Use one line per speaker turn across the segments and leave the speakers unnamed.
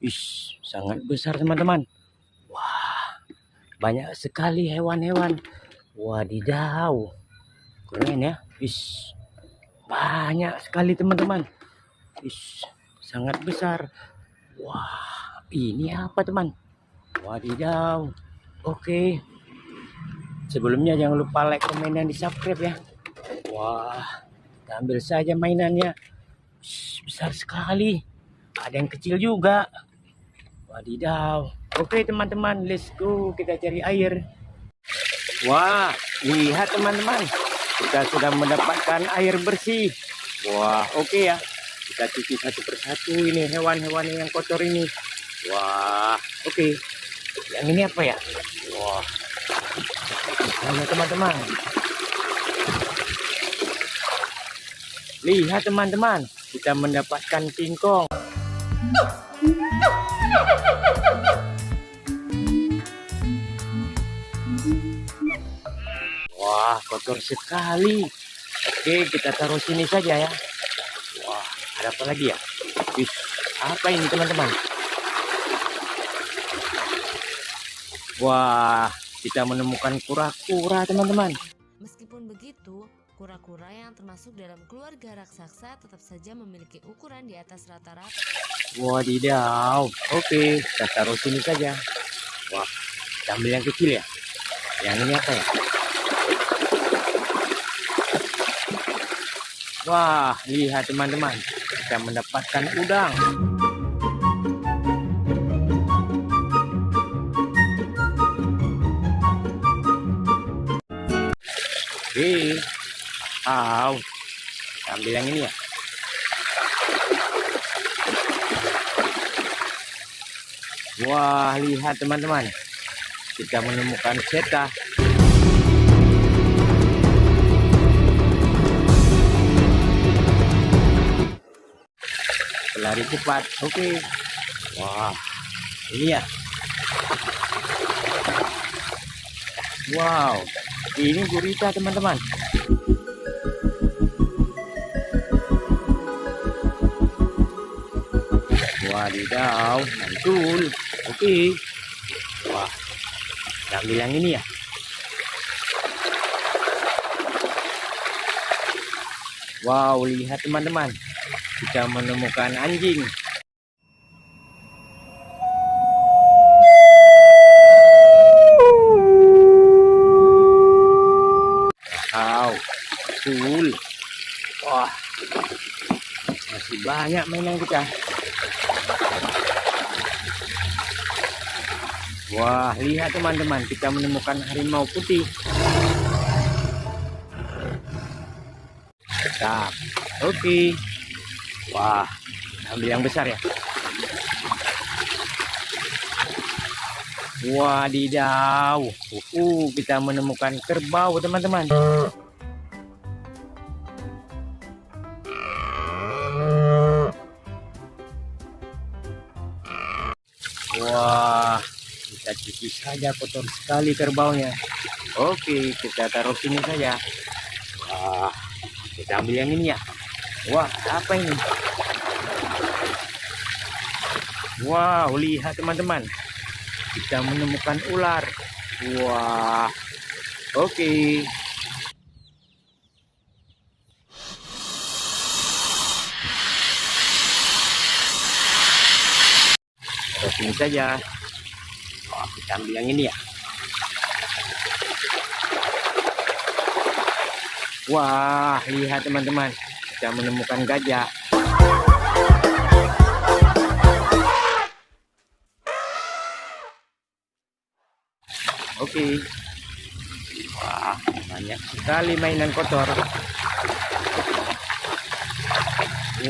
Ish, sangat besar teman-teman. Wah, banyak sekali hewan-hewan. Wadidaw, keren ya. Ish, banyak sekali teman-teman. Ish, sangat besar. Wah, ini apa teman? Wadidaw. Oke, sebelumnya jangan lupa like, komen, dan di subscribe ya. Wah, kita ambil saja mainannya. Ish, besar sekali. Ada yang kecil juga. Wadidaw. Oke teman-teman, let's go. Kita cari air. Wah, lihat teman-teman. Kita sudah mendapatkan air bersih. Wah, oke ya. Kita cuci satu persatu ini hewan-hewan yang kotor ini. Wah, oke. Yang ini apa ya? Wah, hanya teman-teman. Lihat teman-teman, kita mendapatkan singkong. Wah, kotor sekali. Oke, kita taruh sini saja ya. Wah, ada apa lagi ya? Wih, apa ini teman-teman? Wah, kita menemukan kura-kura teman-teman.
Meskipun begitu, kura-kura yang termasuk dalam keluarga raksasa tetap saja memiliki ukuran di atas rata-rata.
Wadidaw. Oke, kita taruh sini saja. Wah, kita ambil yang kecil ya. Yang ini apa ya? Wah, lihat teman-teman. Kita mendapatkan udang. Oke. Wow. Kita ambil yang ini ya. Wah, lihat teman-teman. Kita menemukan seta. Pelari cepat. Oke. Wah, ini ya. Wow, ini gurita teman-teman. Wadidaw, mantul. Oke. Wah, kita ambil yang ini ya. Wow, lihat teman-teman. Kita menemukan anjing. Wow, betul. Wah, masih banyak mainan kita. Wah, lihat teman-teman, kita menemukan harimau putih. Mantap. Oke. Wah, ambil yang besar ya. Wadidaw. Kita menemukan kerbau teman-teman. Wah, kita cuci saja, kotor sekali kerbaunya. Oke, kita taruh sini saja. Wah, kita ambil yang ini ya. Wah, apa ini? Wow, lihat teman-teman. Kita menemukan ular. Wah, oke. Terus ini saja. Wah, kita ambil yang ini ya. Wah, lihat teman-teman. Kita menemukan gajah. Oke. Wah, banyak sekali mainan kotor.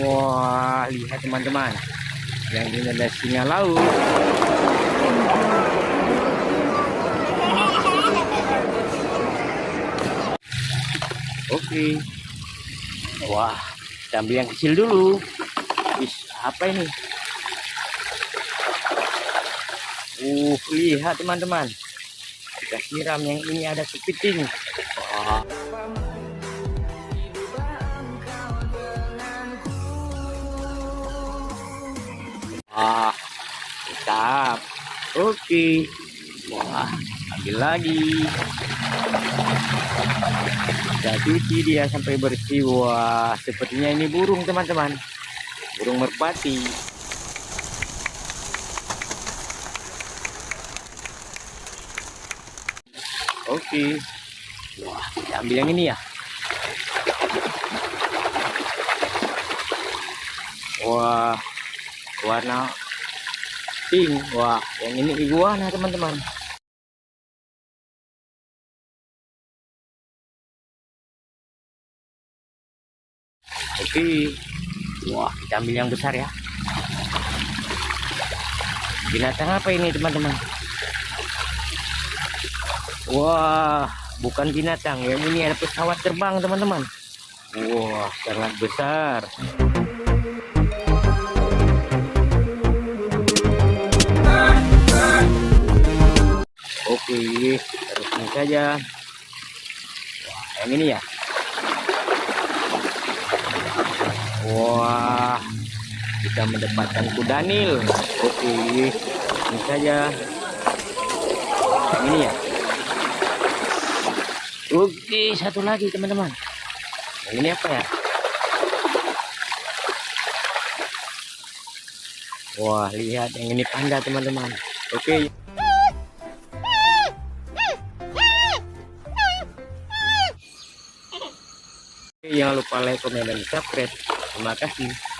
Wah, lihat teman-teman. Yang ini ada singa laut. Oke. Wah, kita ambil yang kecil dulu. Wih, apa ini? Lihat teman-teman. Kita siram, yang ini ada kepiting. Wah. mantap. Oke. Wah, ambil lagi. Kita cuci dia sampai bersih. Wah, sepertinya ini burung teman-teman. Burung merpati. Oke. Wah, kita ambil yang ini ya. Wah, warna pink. Wah, yang ini iguana teman-teman. Oke. Wah, kita ambil yang besar ya. Binatang apa ini teman-teman? Wah, bukan binatang. Yang ini ada pesawat terbang teman-teman. Wah, sangat besar. Oke, terusnya saja. Wah, yang ini ya. Wah, kita mendapatkan kudanil. Oke, ini saja. Yang ini ya. Oke, satu lagi teman-teman. Yang ini apa ya? Wah, lihat yang ini panda teman-teman. Oke. Jangan lupa like, komen, dan subscribe. Terima kasih.